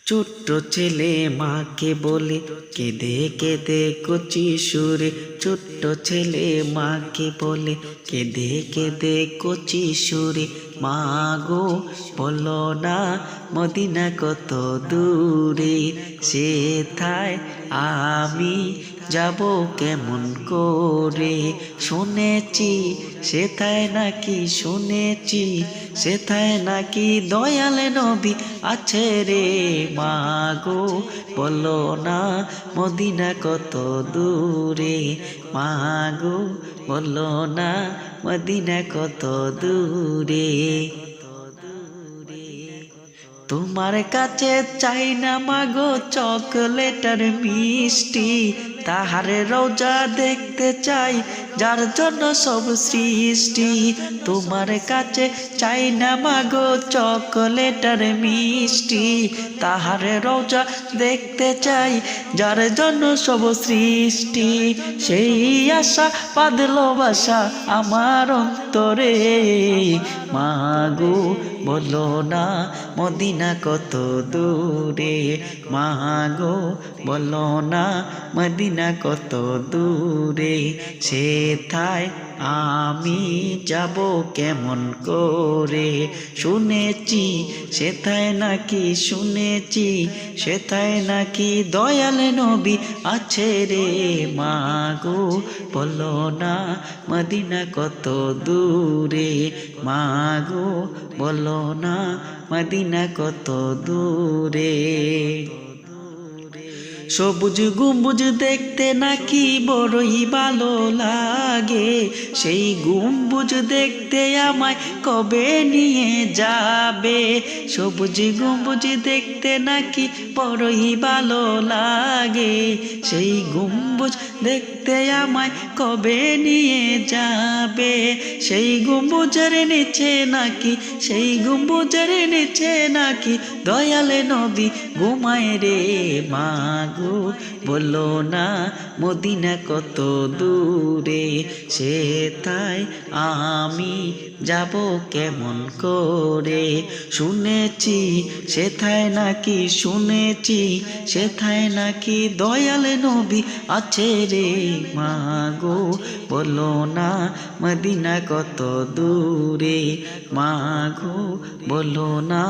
ছোট্ট ছেলে মাকে বলে কেঁদে কেঁদে কচি সুরে, ছোট্ট ছেলে মাকে বলে কেঁদে কেঁদে কচি সুরে, মা গো বলো না মদিনা কত দূরে, সেথায় আমি যাব কেমন করে। শুনেছি সেথায় নাকি, শুনেছি সেথায় নাকি দয়াল নবী আছে রে, মা গো বলো না মদিনা কত দূরে, মা গো বলো না মদিনা কত দূরে। তোমার কাছে চাই না মাগো চকলেট আর মিষ্টি, তাহার রোজা দেখতে চাই যার জন্য সব সৃষ্টি। তোমার কাছে চাই না মাগো চকলেট আর মিষ্টি, তাহার রোজা দেখতে চাই যার জন্য সব সৃষ্টি। সেই আশা বাঁধলো বাসা আমার অন্তরে, মাগো বলো না মদিনা কত দূরে, মাগো বলো না মদিনা কত দূরে, সেথায় আমি যাব কেমন করে। শুনেছি সেথায় নাকি, শুনেছি সেথায় নাকি দয়াল নবী আছে রে, মাগো বলো না মদিনা কত দূরে, মাগো বলো না মদিনা কত দূরে। সবুজ গম্বুজ দেখতে নাকি বড়ই ভালো লাগে, সেই গম্বুজ দেখতে আমায় কবে নিয়ে যাবে। সবুজ গম্বুজ দেখতে নাকি বড়ই ভালো লাগে, সেই গম্বুজ দেখতে আমায় কবে নিয়ে যাবে। সেই গম্বুজের নিচে নাকি, সেই গম্বুজের নিচে নাকি দয়াল নবী ঘুমায় রে, মাগো বলো না মদিনা কত দূরে, সেথায় আমি যাব কেমন করে। শুনেছি সেথায় নাকি, শুনেছি সেথায় নাকি দয়াল নবী আছে রে, মাগো বলো না মদিনা কত দূরে, মাগো বলো না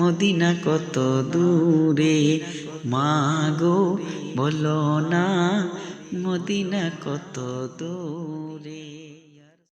মদিনা কত দূরে, মাগো বলো না মদিনা কত দূরে।